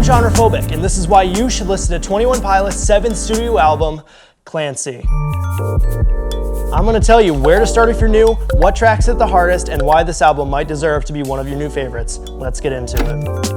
Genrephobic, and this is why you should listen to 21 Pilot's 7th studio album, Clancy. I'm gonna tell you where to start if you're new, what tracks hit the hardest, and why this album might deserve to be one of your new favorites. Let's get into it.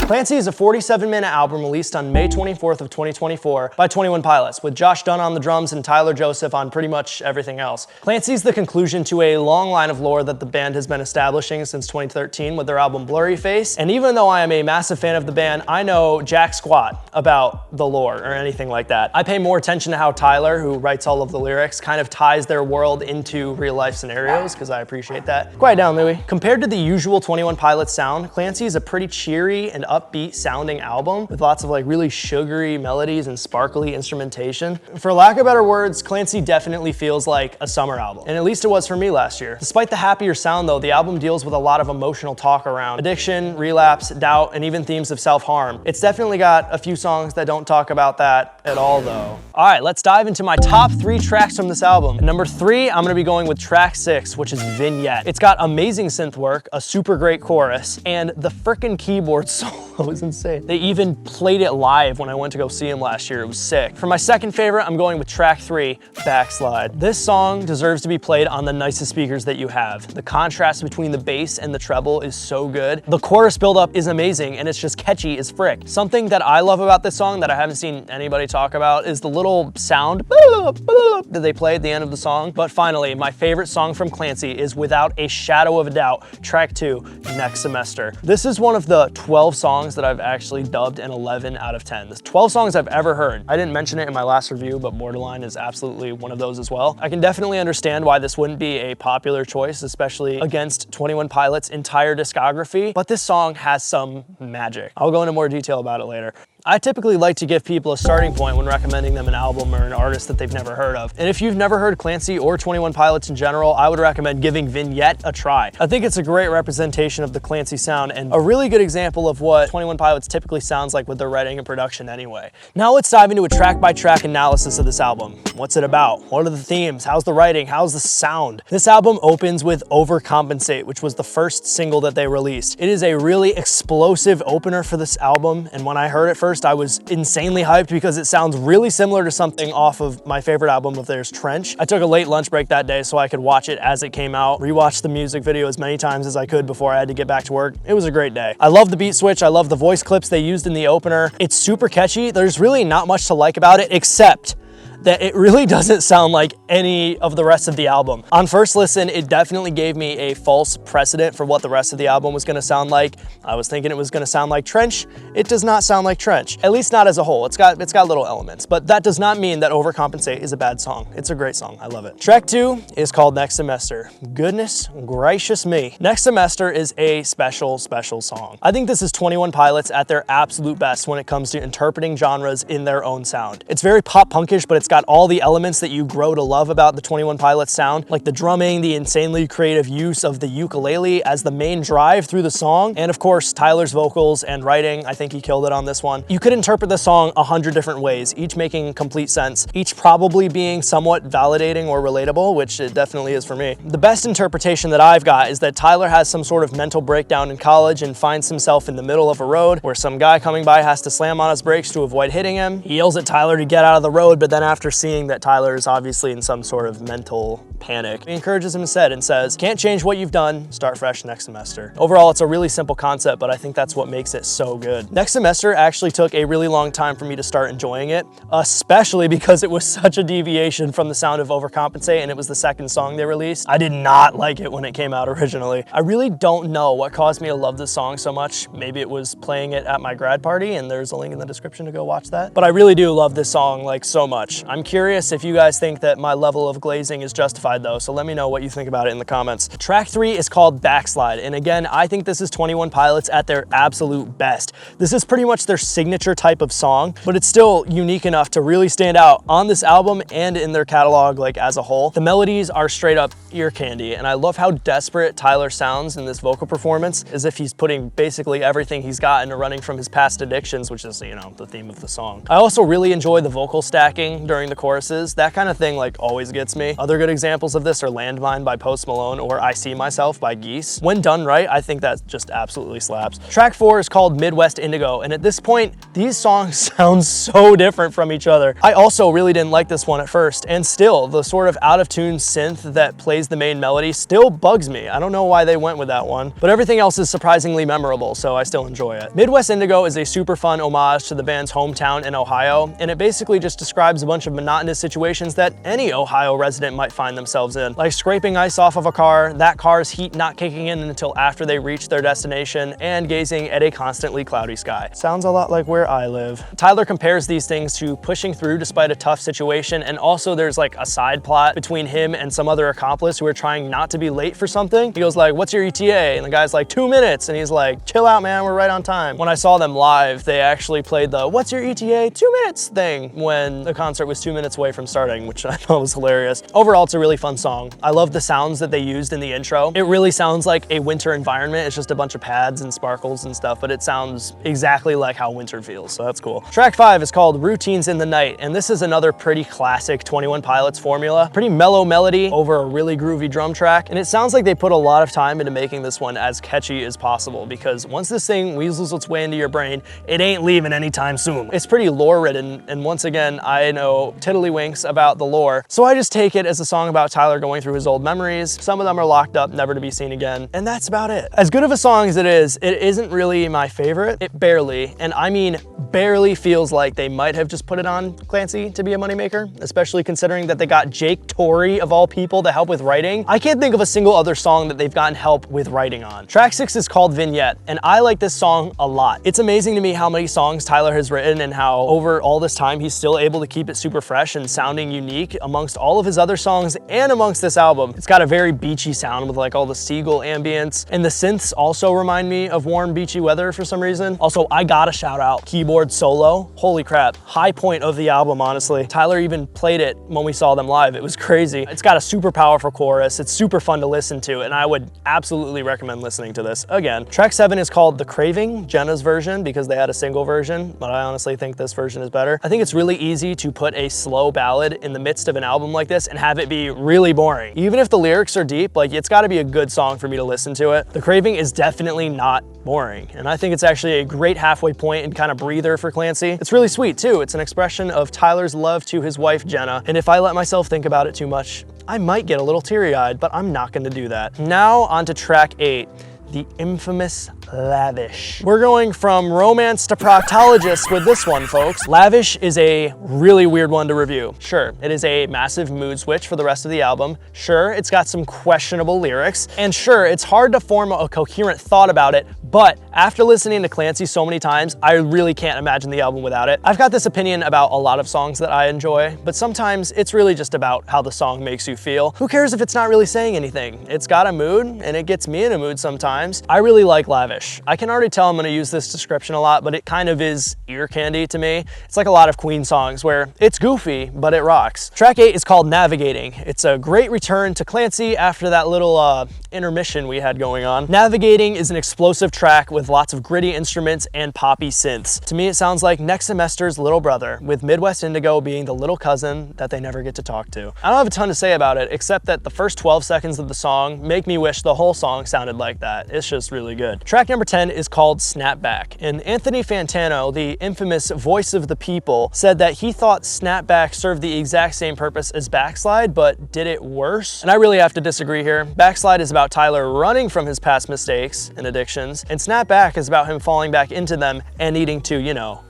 Clancy is a 47-minute album released on May 24th of 2024 by 21 Pilots, with Josh Dunn on the drums and Tyler Joseph on pretty much everything else. Clancy is the conclusion to a long line of lore that the band has been establishing since 2013 with their album Blurry Face, and even though I am a massive fan of the band, I know jack squat about the lore or anything like that. I pay more attention to how Tyler, who writes all of the lyrics, kind of ties their world into real-life scenarios, because I appreciate that. Quiet down, Louie. Compared to the usual 21 Pilots sound, Clancy is a pretty cheery and upbeat sounding album with lots of like really sugary melodies and sparkly instrumentation. For lack of better words, Clancy definitely feels like a summer album, and at least it was for me last year. Despite the happier sound though, the album deals with a lot of emotional talk around addiction, relapse, doubt, and even themes of self-harm. It's definitely got a few songs that don't talk about that at all though. All right, let's dive into my top 3 tracks from this album. At number 3, I'm gonna be going with track 6, which is Vignette. It's got amazing synth work, a super great chorus, and the frickin' keyboard solo is insane. They even played it live when I went to go see him last year. It was sick. For my second favorite, I'm going with track 3, Backslide. This song deserves to be played on the nicest speakers that you have. The contrast between the bass and the treble is so good. The chorus buildup is amazing, and it's just catchy as frick. Something that I love about this song that I haven't seen anybody talk about is the little sound that they play at the end of the song. But finally, my favorite song from Clancy is without a shadow of a doubt, track 2, Next Semester. This is one of the 12 songs that I've actually dubbed an 11 out of 10. There's 12 songs I've ever heard. I didn't mention it in my last review, but Borderline is absolutely one of those as well. I can definitely understand why this wouldn't be a popular choice, especially against 21 Pilots' entire discography, but this song has some magic. I'll go into more detail about it later. I typically like to give people a starting point when recommending them an album or an artist that they've never heard of. And if you've never heard Clancy or 21 Pilots in general, I would recommend giving Vignette a try. I think it's a great representation of the Clancy sound and a really good example of what 21 Pilots typically sounds like with their writing and production anyway. Now let's dive into a track-by-track analysis of this album. What's it about? What are the themes? How's the writing? How's the sound? This album opens with Overcompensate, which was the first single that they released. It is a really explosive opener for this album, and when I heard it first, I was insanely hyped because it sounds really similar to something off of my favorite album of theirs, Trench. I took a late lunch break that day so I could watch it as it came out, rewatch the music video as many times as I could before I had to get back to work. It was a great day. I love the beat switch. I love the voice clips they used in the opener. It's super catchy. There's really not much to like about it except that it really doesn't sound like any of the rest of the album. On first listen, it definitely gave me a false precedent for what the rest of the album was gonna sound like. I was thinking it was gonna sound like Trench. It does not sound like Trench, at least not as a whole. It's got little elements, but that does not mean that Overcompensate is a bad song. It's a great song, I love it. Track 2 is called Next Semester. Goodness gracious me. Next Semester is a special song. I think this is 21 Pilots at their absolute best when it comes to interpreting genres in their own sound. It's very pop punkish, but it's got all the elements that you grow to love about the 21 Pilots sound, like the drumming, the insanely creative use of the ukulele as the main drive through the song, and of course, Tyler's vocals and writing. I think he killed it on this one. You could interpret the song 100 different ways, each making complete sense, each probably being somewhat validating or relatable, which it definitely is for me. The best interpretation that I've got is that Tyler has some sort of mental breakdown in college and finds himself in the middle of a road where some guy coming by has to slam on his brakes to avoid hitting him. He yells at Tyler to get out of the road, but then after seeing that Tyler is obviously in some sort of mental panic, he encourages him instead and says, "Can't change what you've done, start fresh next semester." Overall, it's a really simple concept, but I think that's what makes it so good. Next Semester actually took a really long time for me to start enjoying it, especially because it was such a deviation from the sound of Overcompensate, and it was the second song they released. I did not like it when it came out originally. I really don't know what caused me to love this song so much. Maybe it was playing it at my grad party, and there's a link in the description to go watch that. But I really do love this song like so much. I'm curious if you guys think that my level of glazing is justified though, so let me know what you think about it in the comments. Track 3 is called Backslide, and again, I think this is 21 Pilots at their absolute best. This is pretty much their signature type of song, but it's still unique enough to really stand out on this album and in their catalog like as a whole. The melodies are straight up ear candy, and I love how desperate Tyler sounds in this vocal performance, as if he's putting basically everything he's got into running from his past addictions, which is, you know, the theme of the song. I also really enjoy the vocal stacking during the choruses. That kind of thing like always gets me. Other good examples examples of this are Landmine by Post Malone or I See Myself by Geese. When done right, I think that just absolutely slaps. Track 4 is called Midwest Indigo, and at this point, these songs sound so different from each other. I also really didn't like this one at first, and still, the sort of out-of-tune synth that plays the main melody still bugs me. I don't know why they went with that one, but everything else is surprisingly memorable, so I still enjoy it. Midwest Indigo is a super fun homage to the band's hometown in Ohio, and it basically just describes a bunch of monotonous situations that any Ohio resident might find themselves in, like scraping ice off of a car, that car's heat not kicking in until after they reach their destination, and gazing at a constantly cloudy sky. Sounds a lot like where I live. Tyler compares these things to pushing through despite a tough situation, and also there's like a side plot between him and some other accomplice who are trying not to be late for something. He goes like, "What's your ETA?" And the guy's like, 2 minutes. And he's like, "Chill out, man, we're right on time." When I saw them live, they actually played the "What's your ETA? 2 minutes" thing when the concert was 2 minutes away from starting, which I thought was hilarious. Overall, it's a really fun song. I love the sounds that they used in the intro. It really sounds like a winter environment. It's just a bunch of pads and sparkles and stuff, but it sounds exactly like how winter feels, so that's cool. Track 5 is called Routines in the Night, and this is another pretty classic 21 Pilots formula. Pretty mellow melody over a really groovy drum track, and it sounds like they put a lot of time into making this one as catchy as possible, because once this thing weasels its way into your brain, it ain't leaving anytime soon. It's pretty lore ridden, and once again, I know tiddlywinks about the lore, so I just take it as a song about Tyler going through his old memories. Some of them are locked up, never to be seen again, and that's about it. As good of a song as it isn't really my favorite. It barely, and I mean barely, feels like they might have just put it on Clancy to be a moneymaker, especially considering that they got Jake Torrey, of all people, to help with writing. I can't think of a single other song that they've gotten help with writing on. Track 6 is called Vignette, and I like this song a lot. It's amazing to me how many songs Tyler has written and how over all this time he's still able to keep it super fresh and sounding unique amongst all of his other songs and amongst this album. It's got a very beachy sound with like all the seagull ambience, and the synths also remind me of warm beachy weather for some reason. Also, I gotta shout out keyboard solo. Holy crap, high point of the album, honestly. Tyler even played it when we saw them live. It was crazy. It's got a super powerful chorus. It's super fun to listen to, and I would absolutely recommend listening to this again. Track 7 is called The Craving, Jenna's version, because they had a single version, but I honestly think this version is better. I think it's really easy to put a slow ballad in the midst of an album like this and have it be really boring. Even if the lyrics are deep, like it's gotta be a good song for me to listen to it. The Craving is definitely not boring, and I think it's actually a great halfway point and kind of breather for Clancy. It's really sweet too. It's an expression of Tyler's love to his wife, Jenna, and if I let myself think about it too much, I might get a little teary-eyed, but I'm not gonna do that. Now on to track 8, the infamous Lavish. We're going from romance to proctologist with this one, folks. Lavish is a really weird one to review. Sure, it is a massive mood switch for the rest of the album. Sure, it's got some questionable lyrics. And sure, it's hard to form a coherent thought about it, but after listening to Clancy so many times, I really can't imagine the album without it. I've got this opinion about a lot of songs that I enjoy, but sometimes it's really just about how the song makes you feel. Who cares if it's not really saying anything? It's got a mood, and it gets me in a mood sometimes. I really like Lavish. I can already tell I'm gonna use this description a lot, but it kind of is ear candy to me. It's like a lot of Queen songs where it's goofy, but it rocks. Track 8 is called Navigating. It's a great return to Clancy after that little intermission we had going on. Navigating is an explosive track with lots of gritty instruments and poppy synths. To me, it sounds like next semester's little brother, with Midwest Indigo being the little cousin that they never get to talk to. I don't have a ton to say about it, except that the first 12 seconds of the song make me wish the whole song sounded like that. It's just really good. Track number 10 is called Snapback, and Anthony Fantano, the infamous voice of the people, said that he thought Snapback served the exact same purpose as Backslide, but did it worse? And I really have to disagree here. Backslide is about Tyler running from his past mistakes and addictions, and Snapback is about him falling back into them and needing to, you know.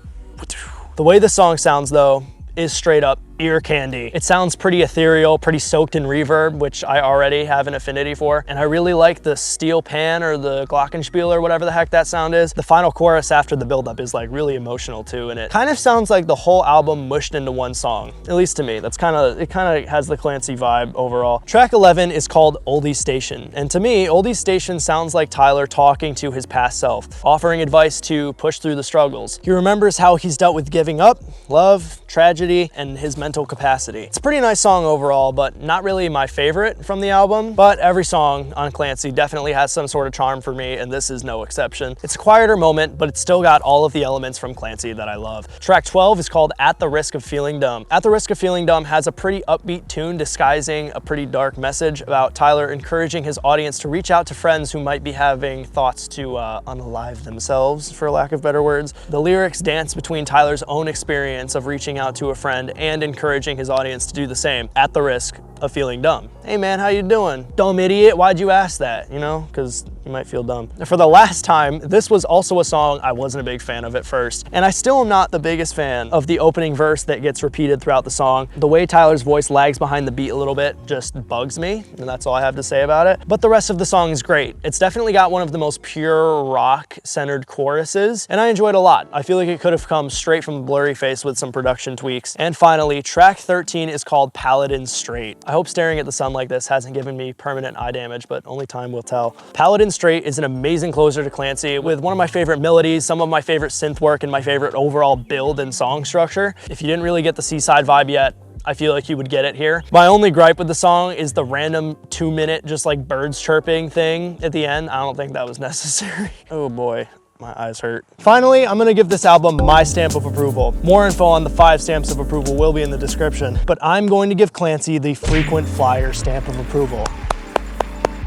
The way the song sounds, though, is straight up ear candy. It sounds pretty ethereal, pretty soaked in reverb, which I already have an affinity for. And I really like the steel pan or the glockenspiel or whatever the heck that sound is. The final chorus after the buildup is like really emotional too. And it kind of sounds like the whole album mushed into one song, at least to me. It kind of has the Clancy vibe overall. Track 11 is called Oldie Station. And to me, Oldie Station sounds like Tyler talking to his past self, offering advice to push through the struggles. He remembers how he's dealt with giving up, love, tragedy, and his mental capacity. It's a pretty nice song overall, but not really my favorite from the album. But every song on Clancy definitely has some sort of charm for me, and this is no exception. It's a quieter moment, but it's still got all of the elements from Clancy that I love. Track 12 is called At the Risk of Feeling Dumb. At the Risk of Feeling Dumb has a pretty upbeat tune disguising a pretty dark message about Tyler encouraging his audience to reach out to friends who might be having thoughts to unalive themselves, for lack of better words. The lyrics dance between Tyler's own experience of reaching out to a friend and encouraging his audience to do the same, at the risk of feeling dumb. Hey man, how you doing? Dumb idiot, why'd you ask that? You know, because you might feel dumb. For the last time, this was also a song I wasn't a big fan of at first, and I still am not the biggest fan of the opening verse that gets repeated throughout the song. The way Tyler's voice lags behind the beat a little bit just bugs me, and that's all I have to say about it. But the rest of the song is great. It's definitely got one of the most pure rock-centered choruses, and I enjoyed it a lot. I feel like it could have come straight from Blurryface with some production tweaks. And finally, track 13 is called Paladin Straight. I hope staring at the sun like this hasn't given me permanent eye damage, but only time will tell. Paladin Straight is an amazing closer to Clancy with one of my favorite melodies, some of my favorite synth work, and my favorite overall build and song structure. If you didn't really get the Seaside vibe yet, I feel like you would get it here. My only gripe with the song is the random 2-minute just like birds chirping thing at the end. I don't think that was necessary. Oh boy. My eyes hurt. Finally, I'm gonna give this album my stamp of approval. More info on the 5 stamps of approval will be in the description, but I'm going to give Clancy the frequent flyer stamp of approval.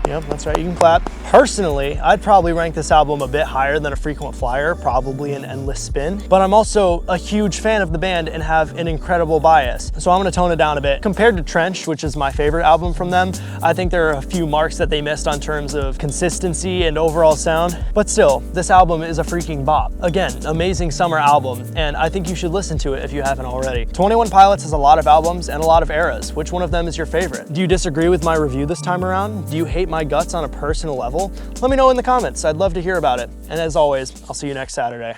Yep, that's right, you can clap. Personally, I'd probably rank this album a bit higher than a frequent flyer, probably an endless spin, but I'm also a huge fan of the band and have an incredible bias. So I'm gonna tone it down a bit. Compared to Trench, which is my favorite album from them, I think there are a few marks that they missed on terms of consistency and overall sound, but still, this album is a freaking bop. Again, amazing summer album, and I think you should listen to it if you haven't already. 21 Pilots has a lot of albums and a lot of eras. Which one of them is your favorite? Do you disagree with my review this time around? Do you hate my guts on a personal level? Let me know in the comments. I'd love to hear about it. And as always, I'll see you next Saturday.